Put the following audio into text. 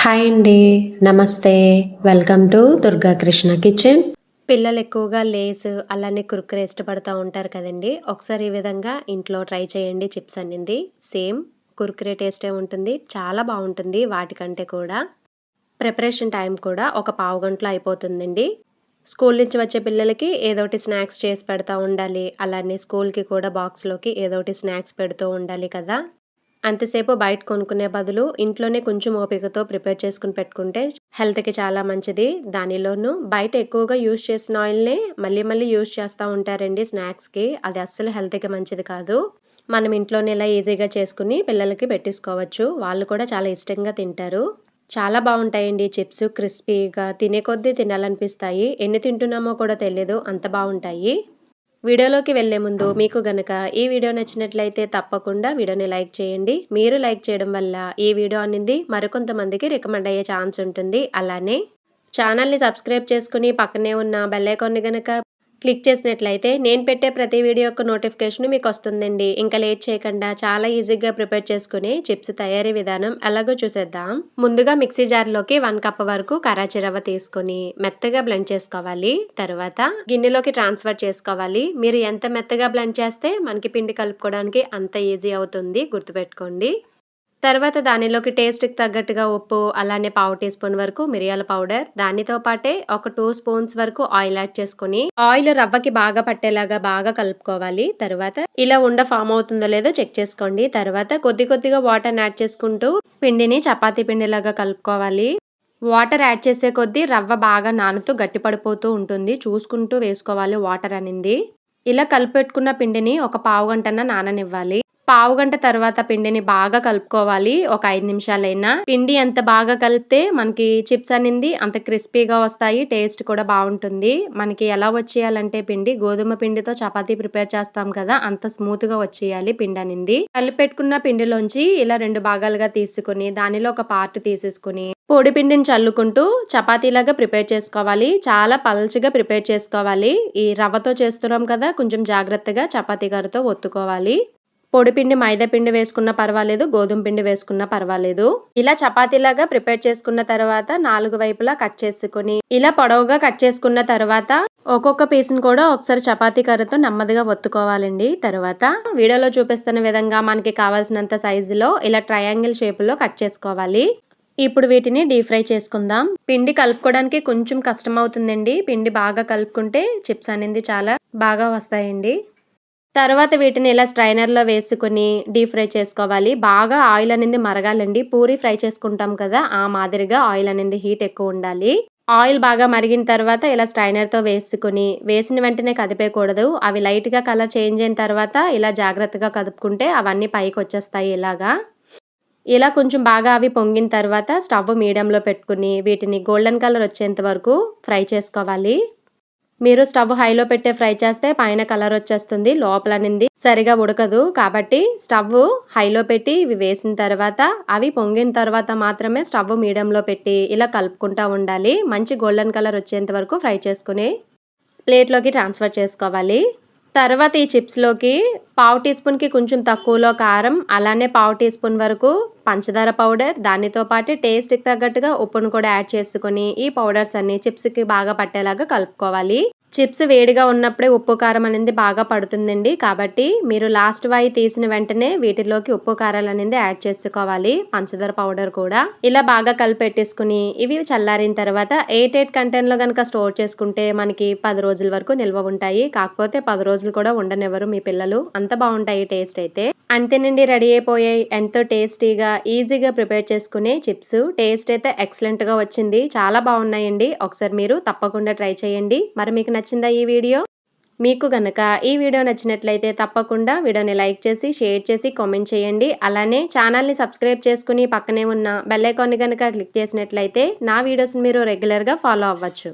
Hi అండి. నమస్తే. Welcome to Durga Krishna kitchen. పిల్లలు ఎక్కువగా లేస్ అలానే కుర్కురే ఇష్టపడతా ఉంటారు కదండీ! ఒకసారి ఈ విధంగా ఇంట్లో ట్రై చేయండి చిప్స్ అన్నింది. సేమ్ కుర్కురే టేస్టే ఉంటుంది. చాలా బావుంటుంది వాటికంటే కూడా. ప్రిపరేషన్ టైం కూడా ఒక పావు గంటలో అయిపోతుందండి. స్కూల్ నుంచి వచ్చే పిల్లలకి ఏదోటి స్నాక్స్ చేసి పెడతా ఉండాలి. అలానే స్కూల్‌కి కూడా బాక్స్‌లోకి ఏదోటి స్నాక్స్ పెడుతూ ఉండాలి కదా! అంతసేపు బయట కొనుక్కునే బదులు ఇంట్లోనే కొంచెం ఓపికతో ప్రిపేర్ చేసుకొని పెట్టుకుంటే హెల్త్‌కి చాలా మంచిది. దానిలోనూ బయట ఎక్కువగా యూజ్ చేసిన ఆయిల్‌నే మళ్ళీ మళ్ళీ యూజ్ చేస్తా ఉంటారండి స్నాక్స్‌కి. అది అస్సలు హెల్త్‌కి మంచిది కాదు. మనం ఇంట్లోనే ఇలా ఈజీగా చేసుకొని పిల్లలకి పెట్టేసుకోవచ్చు. వాళ్ళు కూడా చాలా ఇష్టంగా తింటారు. చాలా బావుంటాయండి చిప్స్ క్రిస్పీగా తినే కొద్దీ తినాలనిపిస్తాయి. ఎన్ని తింటున్నామో కూడా తెలీదు అంత బావుంటాయి. వీడియోలోకి వెళ్ళే ముందు మీకు గనక ఈ వీడియో నచ్చినట్లయితే తప్పకుండా వీడియోని లైక్ చేయండి. మీరు లైక్ చేయడం వల్ల ఈ వీడియో అనేది మరికొంతమందికి రికమెండ్ అయ్యే ఛాన్స్ ఉంటుంది. అలానే ఛానల్‌ని సబ్స్క్రైబ్ చేసుకొని పక్కనే ఉన్న బెల్ ఐకాన్‌ని గనక క్లిక్ చేసినట్లయితే నేను పెట్టే ప్రతి వీడియో యొక్క నోటిఫికేషన్ మీకొస్తుందండి. ఇంకా లేట్ చేయకుండా చాలా ఈజీగా ప్రిపేర్ చేసుకునే చిప్స్ తయారీ విధానం ఎలాగో చూసేద్దాం. ముందుగా మిక్సీ జార్‌లోకి 1 కప్ వరకు కరాచీ రవ్వ తీసుకొని మెత్తగా బ్లెండ్ చేసుకోవాలి. తర్వాత గిన్నెలోకి ట్రాన్స్‌ఫర్ చేసుకోవాలి. మీరు ఎంత మెత్తగా బ్లెండ్ చేస్తే మనకి పిండి కలుపుకోవడానికి అంత ఈజీ అవుతుంది గుర్తుపెట్టుకోండి. తర్వాత దానిలోకి టేస్ట్‌కి తగ్గట్టుగా ఉప్పు, అలానే పావు టీ స్పూన్ వరకు మిరియాల పౌడర్, దానితో పాటే ఒక 2 స్పూన్స్ వరకు ఆయిల్ యాడ్ చేసుకొని, ఆయిల్ రవ్వకి బాగా పట్టేలాగా బాగా కలుపుకోవాలి. తర్వాత ఇలా ఉండ ఫార్మ్ అవుతుందో లేదో చెక్ చేసుకోండి. తర్వాత కొద్ది కొద్దిగా వాటర్‌ని యాడ్ చేసుకుంటూ పిండిని చపాతీ పిండిలాగా కలుపుకోవాలి. వాటర్ యాడ్ చేసే కొద్దీ రవ్వ బాగా నానుతూ గట్టి పడిపోతూ ఉంటుంది. చూసుకుంటూ వేసుకోవాలి వాటర్ అనింది. ఇలా కలిపెట్టుకున్న పిండిని ఒక పావుగంటన్న నాననివ్వాలి. పావుగంట తర్వాత పిండిని బాగా కలుపుకోవాలి. ఒక 5 నిమిషాలైనా. పిండి ఎంత బాగా కలిపితే మనకి చిప్స్ అనింది అంత క్రిస్పీగా వస్తాయి. టేస్ట్ కూడా బావుంటుంది. మనకి ఎలా వచ్చేయాలంటే పిండి గోధుమ పిండితో చపాతీ ప్రిపేర్ చేస్తాం కదా! అంత స్మూత్‌గా వచ్చేయాలి పిండనింది. కలిపెట్టుకున్న పిండిలోంచి ఇలా 2 భాగాలుగా తీసుకొని దానిలో ఒక పార్ట్ తీసేసుకొని పొడి పిండిని చల్లుకుంటూ చపాతీలాగా ప్రిపేర్ చేసుకోవాలి. చాలా పల్చగా ప్రిపేర్ చేసుకోవాలి. ఈ రవ్వతో చేస్తున్నాం కదా! కొంచెం జాగ్రత్తగా చపాతీ గరిటెతో ఒత్తుకోవాలి. పొడి పిండి మైదా పిండి వేసుకున్నా పర్వాలేదు. గోధుమ పిండి వేసుకున్నా పర్వాలేదు. ఇలా చపాతీలాగా ప్రిపేర్ చేసుకున్న తర్వాత 4 వైపులా కట్ చేసుకొని, ఇలా పొడవుగా కట్ చేసుకున్న తర్వాత ఒక్కొక్క పీస్‌ని కూడా ఒకసారి చపాతీ కర్రతో నెమ్మదిగా ఒత్తుకోవాలండి. తర్వాత వీడియోలో చూపిస్తున్న విధంగా మనకి కావాల్సినంత సైజులో ఇలా ట్రయాంగిల్ షేపులో కట్ చేసుకోవాలి. ఇప్పుడు వీటిని డీప్ ఫ్రై చేసుకుందాం. పిండి కలుపుకోవడానికి కొంచెం కష్టమవుతుందండి. పిండి బాగా కలుపుకుంటే చిప్స్ అనేది చాలా బాగా వస్తాయండి. తర్వాత వీటిని ఇలా స్ట్రైనర్‌లో వేసుకొని డీప్ ఫ్రై చేసుకోవాలి. బాగా ఆయిల్ అనేది మరగాలండి. పూరి ఫ్రై చేసుకుంటాం కదా! ఆ మాదిరిగా ఆయిల్ అనేది హీట్ ఎక్కువుండాలి. ఆయిల్ బాగా మరిగిన తర్వాత ఇలా స్ట్రైనర్‌తో వేసుకొని, వేసిన వెంటనే కదిపేయకూడదు. అవి లైట్‌గా కలర్ చేంజ్ అయిన తర్వాత ఇలా జాగ్రత్తగా కదుపుకుంటే అవన్నీ పైకొచ్చేస్తాయి ఇలాగా. ఇలా కొంచెం బాగా అవి పొంగిన తర్వాత స్టవ్ మీడియంలో పెట్టుకొని వీటిని గోల్డెన్ కలర్ వచ్చేంత వరకు ఫ్రై చేసుకోవాలి. మీరు స్టవ్ హైలో పెట్టే ఫ్రై చేస్తే పైన కలర్ వచ్చేస్తుంది. లోపలనింది సరిగా ఉడకదు. కాబట్టి స్టవ్ హైలో పెట్టి ఇవి వేసిన తర్వాత అవి పొంగిన తర్వాత మాత్రమే స్టవ్ మీడియంలో పెట్టి ఇలా కలుపుకుంటా ఉండాలి. మంచి గోల్డెన్ కలర్ వచ్చేంత వరకు ఫ్రై చేసుకొని ప్లేట్‌లోకి ట్రాన్స్‌ఫర్ చేసుకోవాలి. తర్వాత ఈ చిప్స్‌లోకి పావు టీ స్పూన్‌కి కొంచెం తక్కువలో కారం, అలానే పావు టీ స్పూన్ వరకు పంచదార పౌడర్, దానితో పాటు టేస్ట్‌కి తగ్గట్టుగా ఉప్పును కూడా యాడ్ చేసుకొని, ఈ పౌడర్స్ అన్నీ చిప్స్‌కి బాగా పట్టేలాగా కలుపుకోవాలి. చిప్స్ వేడిగా ఉన్నప్పుడే ఉప్పు, కారం అనేది బాగా పడుతుందండి. కాబట్టి మీరు లాస్ట్ వాయి తీసిన వెంటనే వీటిలోకి ఉప్పు, కారాలనేది యాడ్ చేసుకోవాలి. పంచదార పౌడర్ కూడా. ఇలా బాగా కలిపెట్టేసుకొని ఇవి చల్లారిన తర్వాత ఎయిర్ టైట్ కంటైనర్‌లో గనక స్టోర్ చేసుకుంటే మనకి 10 రోజుల వరకు నిల్వ ఉంటాయి. కాకపోతే 10 రోజులు కూడా ఉండనివ్వరు మీ పిల్లలు. అంత బావుంటాయి టేస్ట్ అయితే. అంతేనండి రెడీ అయిపోయాయి. ఎంతో టేస్టీగా, ఈజీగా ప్రిపేర్ చేసుకునే చిప్స్. టేస్ట్ అయితే ఎక్సలెంట్‌గా వచ్చింది. చాలా బావున్నాయండి. ఒకసారి మీరు తప్పకుండా ట్రై చేయండి. మరి మీకు నచ్చిందా ఈ వీడియో? మీకు గనక ఈ వీడియో నచ్చినట్లయితే తప్పకుండా వీడియోని లైక్ చేసి, షేర్ చేసి, కామెంట్ చేయండి. అలానే ఛానల్‌ని సబ్స్క్రైబ్ చేసుకొని పక్కనే ఉన్న బెల్ ఐకాన్‌ని గనక క్లిక్ చేసినట్లయితే నా వీడియోస్‌ని మీరు రెగ్యులర్‌గా ఫాలో అవ్వచ్చు.